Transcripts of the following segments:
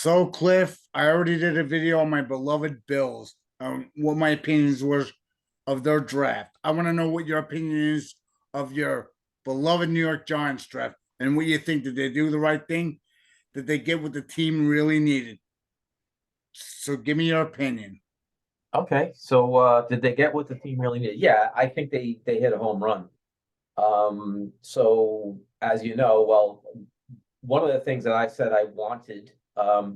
So, Cliff, I already did a video on my beloved Bills, what my opinions were of their draft. I want to know what your opinion is of your beloved New York Giants draft and what you think. Did they do the right thing? Did they get what the team really needed? So, give me your opinion. Okay, so did they get what the team really needed? Yeah, I think they hit a home run. So as you know, well, one of the things that I said I wanted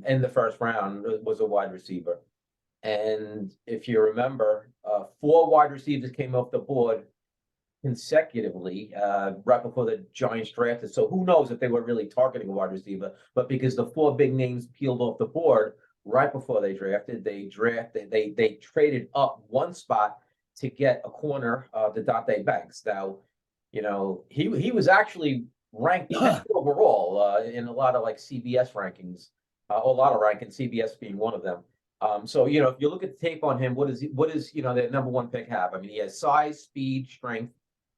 in the first round was a wide receiver. And if you remember, four wide receivers came off the board consecutively right before the Giants drafted. So who knows if they were really targeting a wide receiver? But because the four big names peeled off the board right before they drafted, they traded up one spot to get a corner, the Dante Banks. Now, he was actually ranked 10th overall in a lot of like CBS rankings, a lot of rankings, CBS being one of them. So if you look at the tape on him, what is the number one pick have? I mean, he has size, speed, strength,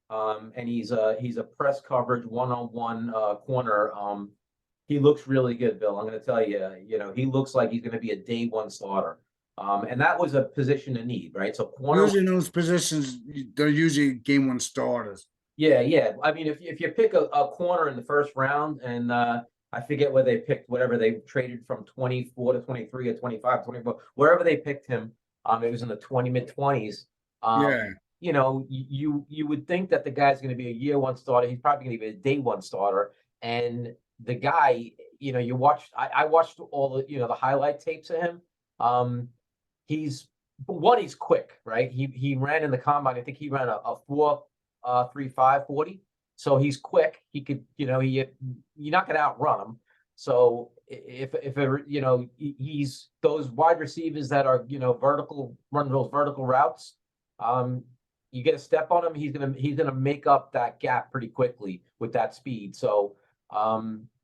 and he's a press coverage one-on-one corner. He looks really good, Bill. I'm going to tell you, he looks like he's going to be a day one starter. And that was a position in need, right? So corner. Usually, in those positions, they're usually game one starters. Yeah, yeah. I mean, if you pick a corner in the first round, and I forget where they picked, whatever they traded from 24 to 23 or 25, 24, wherever they picked him, it was in the 20 mid 20s. Yeah. You would think that the guy's going to be a year one starter. He's probably going to be a day one starter. And the guy, I watched all the highlight tapes of him. He's he's quick, right? He ran in the combine. I think he ran a 4.35 40. So he's quick. He could, you're not going to outrun him. So he's those wide receivers that are run those vertical routes. You get a step on him, he's gonna make up that gap pretty quickly with that speed. So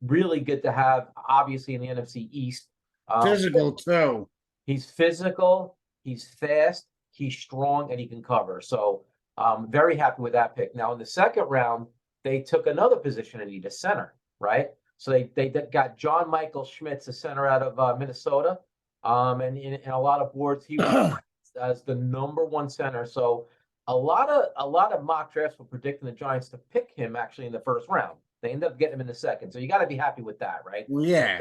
really good to have, obviously, in the NFC East. Physical, too. He's physical, he's fast, he's strong, and he can cover. So very happy with that pick. Now in the second round, they took another position and need a center, right? So they got John Michael Schmitz, a center out of Minnesota. And in a lot of boards, he was as the number one center. So a lot of mock drafts were predicting the Giants to pick him actually in the first round. They ended up getting him in the second. So you got to be happy with that, right? Well, yeah.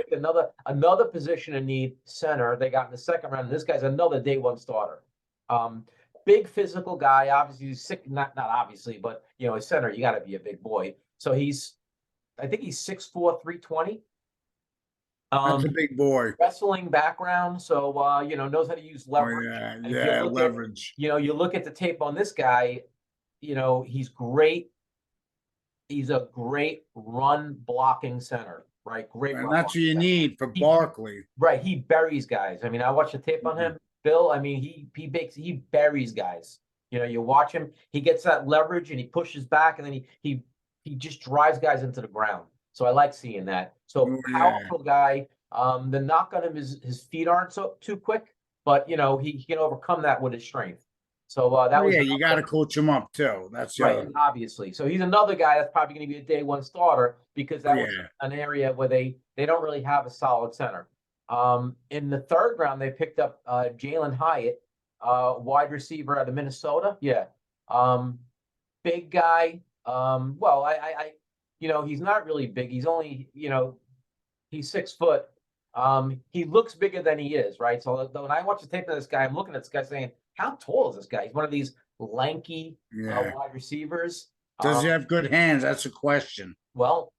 Another position in need, center, they got in the second round. This guy's another day one starter. Big physical guy. Obviously, he's sick. Not obviously, but a center, you got to be a big boy. So I think he's 6'4", 320. That's a big boy. Wrestling background, so knows how to use leverage. Oh, And if yeah, leverage. you look at the tape on this guy, he's great. He's a great run blocking center, right? Great And run that's what blocking you center. need for Barkley. Right, he buries guys. I mean, I watched the tape on him, Bill. I mean, he buries guys. You watch him, he gets that leverage and he pushes back, and then he just drives guys into the ground. So I like seeing that. So Oh, yeah. powerful guy. The knock on him is his feet aren't so too quick, but he can overcome that with his strength. So that Oh, was yeah, you got to coach him up, too. That's right, obviously. So he's another guy that's probably going to be a day one starter because that was yeah. an area where they don't really have a solid center. In the third round, they picked up Jalen Hyatt, wide receiver out of Minnesota. Yeah, big guy. Well, he's not really big. He's only, he's 6 foot. He looks bigger than he is, right? So when I watch the tape of this guy, I'm looking at this guy saying, how tall is this guy? He's one of these lanky Yeah. wide receivers. Does he have good hands? That's a question. Well,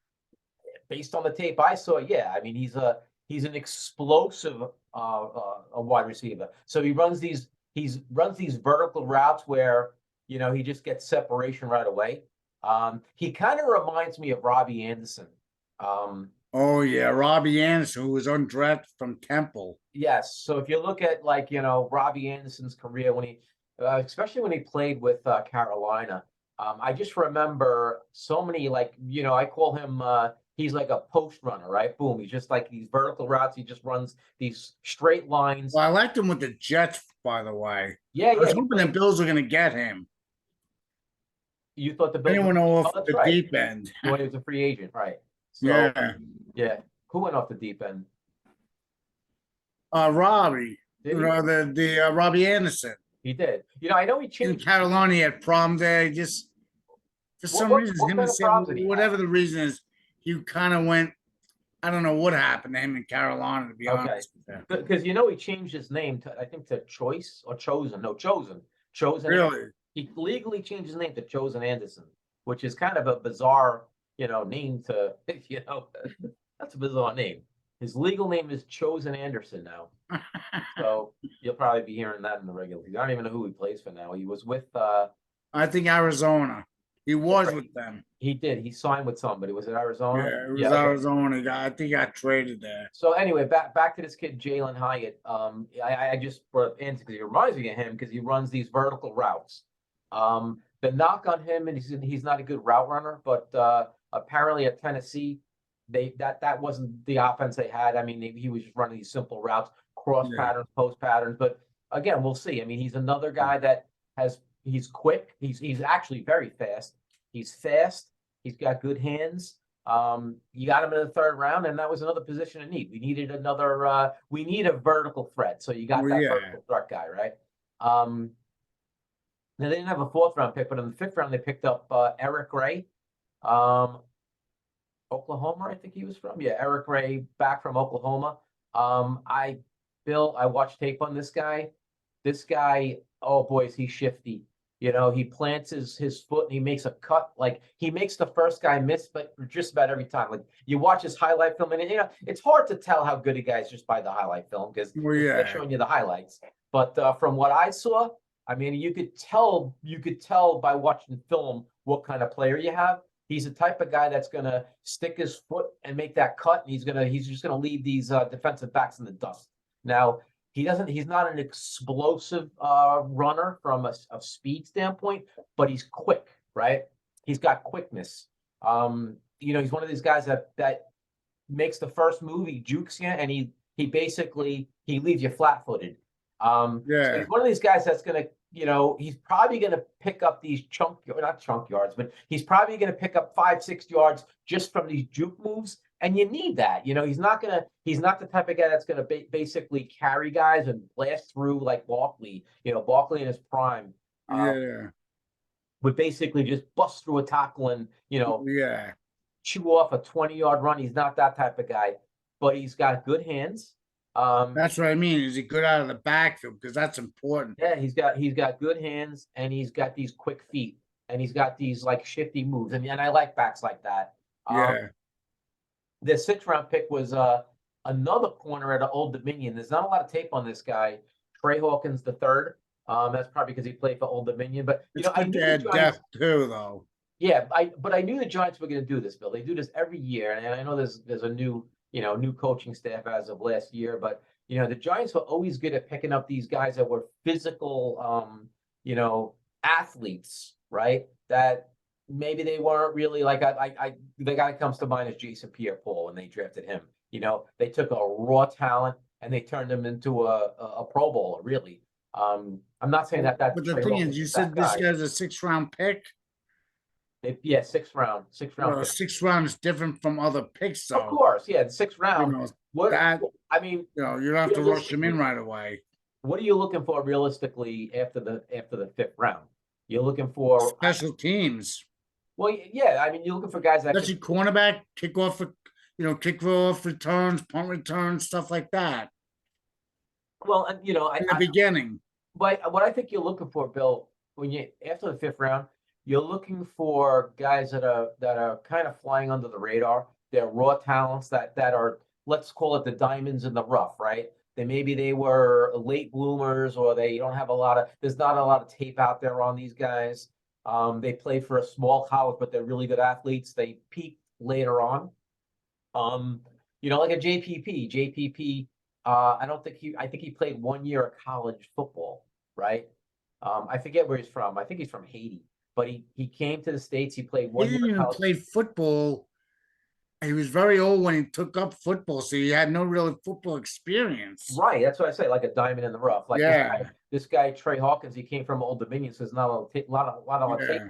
based on the tape I saw, yeah. I mean, he's an explosive a wide receiver. So he runs these vertical routes where he just gets separation right away. He kind of reminds me of Robbie Anderson. Oh, yeah, Robbie Anderson, who was undrafted from Temple. Yes. So if you look at Robbie Anderson's career especially when he played with Carolina, I just remember so many I call him he's like a post runner, right? Boom. He's just like these vertical routes. He just runs these straight lines. Well, I liked him with the Jets, by the way. Yeah, I was yeah. hoping the Bills were going to get him. You thought the Bills Anyone off that's the right. deep end? When he was a free agent, right? So Yeah. yeah. Who went off the deep end? Robbie, Did you he? know, the Robbie Anderson. He did. You know, I know he In changed. Carolina, he had problems there. Just for What some what reason, what him kind and of Sam, problems did he have? whatever the reason is, he kind of went. I don't know what happened to him in Carolina, to be Okay, honest with you. because you know he changed his name to I think to Choice or Chosen. No, Chosen. Chosen. Really? He legally changed his name to Chosen Anderson, which is kind of a bizarre, name to that's a bizarre name. His legal name is Chosen Anderson now. So you'll probably be hearing that in the regular season. I don't even know who he plays for now. He was with I think Arizona. He was with them. he did. He signed with somebody. Was it Arizona? Yeah, it was Yeah, okay. Arizona. I think he got traded there. So anyway, back to this kid Jalen Hyatt. I just brought up Anthony because he reminds me of him because he runs these vertical routes. The knock on him, and he's not a good route runner, but apparently at Tennessee, that wasn't the offense they had. I mean, he was just running these simple routes, cross Yeah. patterns, post patterns. But again, we'll see. I mean, he's another guy that he's quick. He's actually very fast. He's fast. He's got good hands. You got him in the third round, and that was another position in need. We needed another. We need a vertical threat, so you got Well, that yeah. vertical threat guy, right? Now they didn't have a fourth round pick, but in the fifth round they picked up Eric Ray, Oklahoma, I think he was from. Yeah, Eric Ray, back from Oklahoma. I watched tape on this guy. This guy, oh boys, he's shifty. He plants his foot and he makes a cut. Like he makes the first guy miss, but just about every time. Like you watch his highlight film, and it's hard to tell how good a guy is just by the highlight film because Well, they're yeah. showing you the highlights. But from what I saw, I mean, you could tell by watching film what kind of player you have. He's the type of guy that's gonna stick his foot and make that cut, and he's just gonna leave these defensive backs in the dust. Now, he's not an explosive runner from a speed standpoint, but he's quick, right? He's got quickness. He's one of these guys that makes the first move, he jukes you, and he basically he leaves you flat-footed. So Yeah. he's one of these guys that's gonna, he's probably gonna pick up these not chunk yards, but he's probably gonna pick up 5-6 yards just from these juke moves. And you need that. He's not the type of guy that's gonna basically carry guys and blast through like Barkley. Barkley in his prime Yeah. would basically just bust through a tackle and, Yeah. chew off a 20-yard run. He's not that type of guy, but he's got good hands. That's what I mean. Is he good out of the backfield? Because that's important. Yeah, he's got good hands and he's got these quick feet and he's got these like shifty moves. And I like backs like that. Yeah. The sixth round pick was another corner at Old Dominion. There's not a lot of tape on this guy, Trey Hawkins the third. That's probably because he played for Old Dominion. But It's I good knew to the add Giants. depth too, though. Yeah, but I knew the Giants were going to do this, Bill. They do this every year, and I know there's a new coaching staff as of last year, but the Giants were always good at picking up these guys that were physical, athletes, right? That maybe they weren't really like the guy that comes to mind is Jason Pierre-Paul when they drafted him. They took a raw talent and they turned him into a Pro Bowler, really. I'm not saying that But the thing is, you said this guy's a 6th-round pick. Yeah, sixth round Well, pick. 6th round is different from other picks, though. Of course, yeah, the sixth round. You know, What that- I mean, you don't have to rush him in right away. what are you looking for realistically after the fifth round? You're looking for Special teams, well, yeah. I mean, you're looking for guys that especially cornerback, kickoff returns, punt returns, stuff like that well, in the beginning. But what I think you're looking for, Bill, when you after the fifth round, you're looking for guys that are kind of flying under the radar. They're raw talents that are, let's call it the diamonds in the rough, right? They were late bloomers, or they don't have there's not a lot of tape out there on these guys. They played for a small college, but they're really good athletes. They peak later on. Like a JPP. JPP, I think he played 1 year of college football, right? I forget where he's from. I think he's from Haiti, but he came to the States. He played 1 He year didn't of even college. play football. He was very old when he took up football, so he had no real football experience. Right, that's what I say, like a diamond in the rough. Like Yeah. this guy Trey Hawkins, he came from Old Dominion, so there's not a lot of tape. Yeah.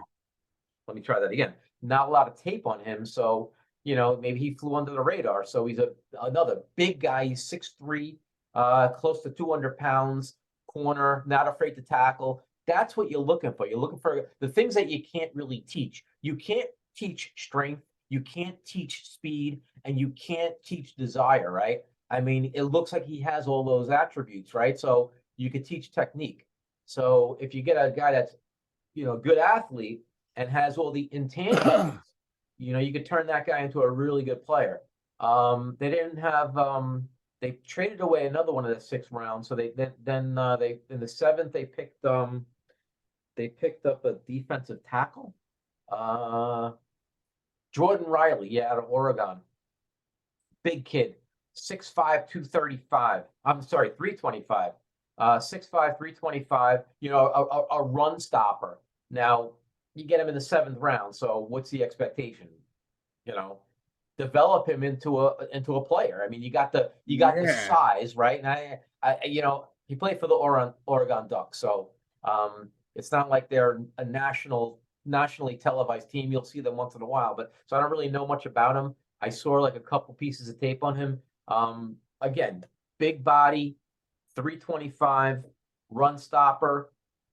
Let me try that again. Not a lot of tape on him, so maybe he flew under the radar. So he's another big guy. He's 6'3", close to 200 pounds, corner, not afraid to tackle. That's what you're looking for. You're looking for the things that you can't really teach. You can't teach strength, you can't teach speed, and you can't teach desire, right? I mean, it looks like he has all those attributes, right? So you could teach technique. So if you get a guy that's, a good athlete and has all the intangibles, you could turn that guy into a really good player. They didn't have, they traded away another one of the 6th rounds. So they in the 7th they picked up a defensive tackle. Jordan Riley, yeah, out of Oregon. Big kid, 6'5", 235. I'm sorry, 325. 6'5", 325. A run stopper. Now you get him in the 7th round. So what's the expectation? Develop him into a player. I mean, you got the Yeah. size, right? And he played for the Oregon Ducks, so it's not like they're a nationally televised team. You'll see them once in a while, but so I don't really know much about him. I saw like a couple pieces of tape on him. Again, big body, 325, run stopper.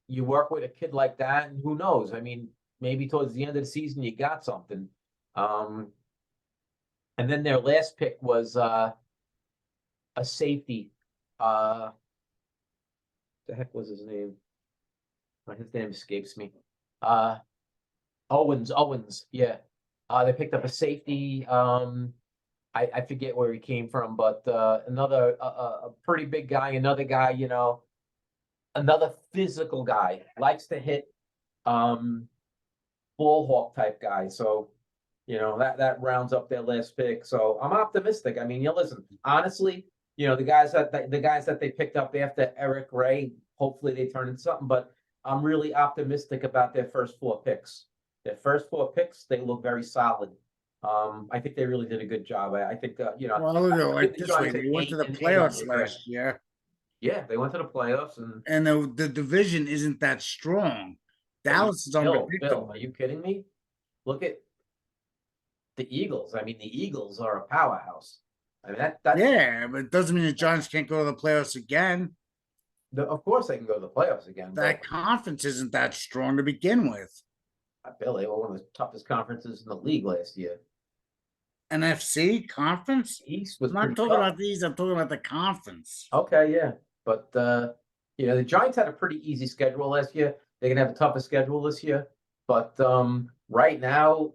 You work with a kid like that, and who knows? I mean, maybe towards the end of the season you got something. And then their last pick was a safety. The heck was his name? His name escapes me. Owens, yeah. They picked up a safety. I forget where he came from, but another a pretty big guy, another guy, another physical guy, likes to hit, ball hawk type guy. So, that rounds up their last pick. So I'm optimistic. I mean, listen, honestly, the guys that they picked up after Eric Ray, hopefully they turn into something. But I'm really optimistic about their first 4 picks. Their first 4 picks, they look very solid. I think they really did a good job. I think Well, look at it like this way. Giants at They went to the 8-8 on playoffs their draft. last year, Yeah, they went to the playoffs, and and the division isn't that strong. Dallas is Bill, unpredictable. are you kidding me? Look at the Eagles. I mean, the Eagles are a powerhouse. I mean, that's Yeah, but it doesn't mean the Giants can't go to the playoffs again. of course they can go to the playoffs again. That conference isn't that strong to begin with. Bill, they were one of the toughest conferences in the league last year. NFC conference? East was I'm not pretty talking tough. about these. I'm talking about the conference. Okay, yeah, but the Giants had a pretty easy schedule last year. They're gonna have a tougher schedule this year, but right now,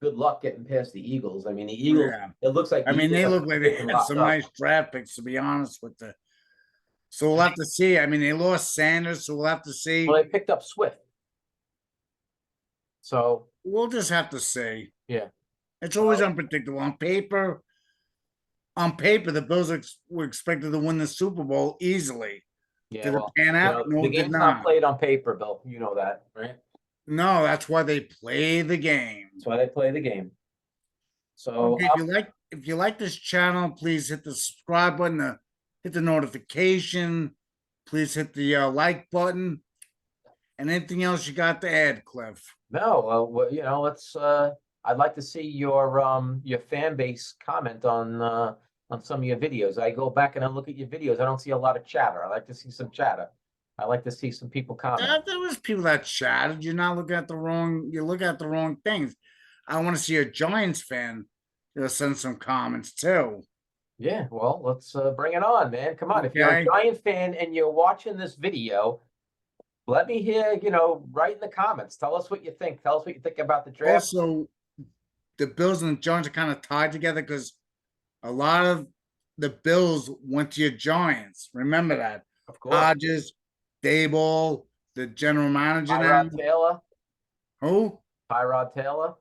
good luck getting past the Eagles. I mean, the Eagles. Yeah. It looks like I mean, they look like they getting had locked some up. nice draft picks, to be honest with the. So we'll have to see. I mean, they lost Sanders, so we'll have to see. Well, they picked up Swift, so We'll just have to see. yeah. It's always unpredictable. On paper, the Bills were expected to win the Super Bowl easily. Yeah, Did well, it pan out? No, the it did game's not not. played on paper, Bill. You know that, right? No, that's why they play the game. That's why they play the game. So Okay, if you like this channel, please hit the subscribe button, hit the notification. Please hit the like button. And anything else you got to add, Cliff? no, let's. I'd like to see your fan base comment on some of your videos. I go back and I look at your videos. I don't see a lot of chatter. I like to see some chatter. I like to see some people comment. There was people that chatted. You're not looking at the wrong. You're looking at the wrong things. I want to see a Giants fan. Send some comments too. Yeah, well, let's bring it on, man. Come on. If you're a Okay. Giant fan and you're watching this video, let me hear, write in the comments. Tell us what you think. Tell us what you think about the draft. Also, the Bills and the Giants are kind of tied together because a lot of the Bills went to your Giants. Remember that. Of course. Hodges, Dable, the general manager now. Tyrod Taylor. Who? Tyrod Taylor.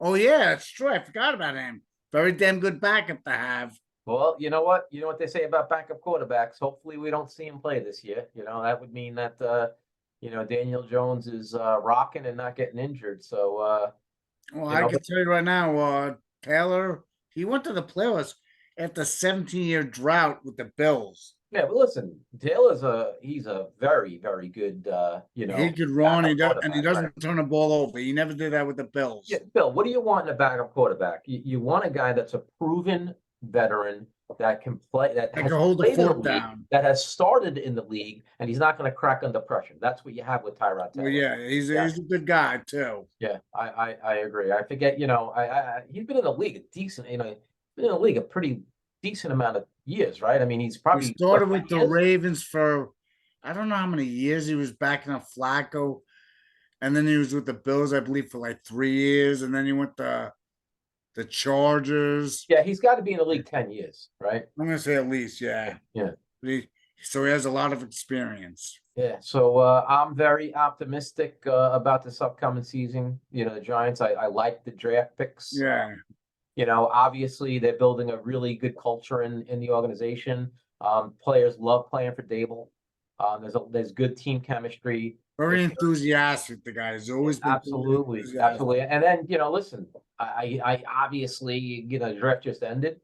Oh yeah, that's true. I forgot about him. Very damn good backup to have. Well, you know what? You know what they say about backup quarterbacks. Hopefully, we don't see him play this year. That would mean that Daniel Jones is rocking and not getting injured. So, Well, I can tell you right now, Taylor, he went to the playoffs after a 17-year drought with the Bills. yeah, but listen, Taylor's he's a very, very good He could run, and he doesn't right? turn the ball over. He never did that with the Bills. Yeah, Bill, what do you want in a backup quarterback? You want a guy that's a proven veteran that can play, that I has can hold the played in the fort league, down. that has started in the league, and he's not going to crack under pressure. That's what you have with Tyrod Well, Taylor. yeah, Yeah. he's a good guy too. Yeah, I agree. I forget, he's been in the league a decent, been in the league a pretty decent amount of years, right? I mean, he's He probably started what, with 10 the years? Ravens for I don't know how many years. He was backing up Flacco, and then he was with the Bills, I believe, for like 3 years, and then he went to the Chargers. Yeah, he's got to be in the league 10 years, right? I'm gonna say at least, yeah. Yeah. So he has a lot of experience. Yeah, so I'm very optimistic about this upcoming season. The Giants, I like the draft picks. Yeah. Obviously they're building a really good culture in the organization. Players love playing for Dable. There's good team chemistry. Very enthusiastic, the guy. He's always been very Absolutely, enthusiastic. absolutely. And then, listen, I obviously, the draft just ended.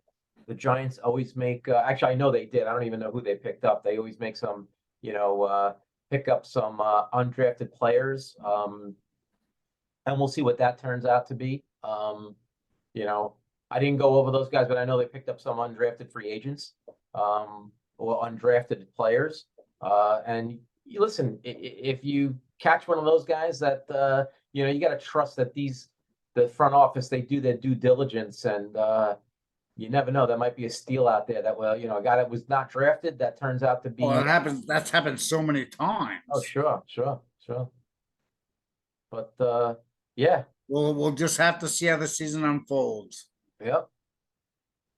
The Giants always make, actually, I know they did. I don't even know who they picked up. They always make some, pick up some undrafted players. And we'll see what that turns out to be. I didn't go over those guys, but I know they picked up some undrafted free agents, or undrafted players. And listen, if you catch one of those guys that, you got to trust that the front office, they do their due diligence, and you never know. There might be a steal out there that, well, a guy that was not drafted that turns out to be. Oh, it happens. That's happened so many times. Oh, sure. But yeah, We'll just have to see how the season unfolds. yep.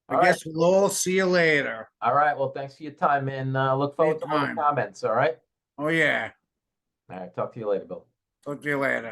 I All guess right. we'll all see you later. All right. Well, thanks for your time, and look forward to all the Anytime. comments. All right. Oh yeah. All right. Talk to you later, Bill. Talk to you later.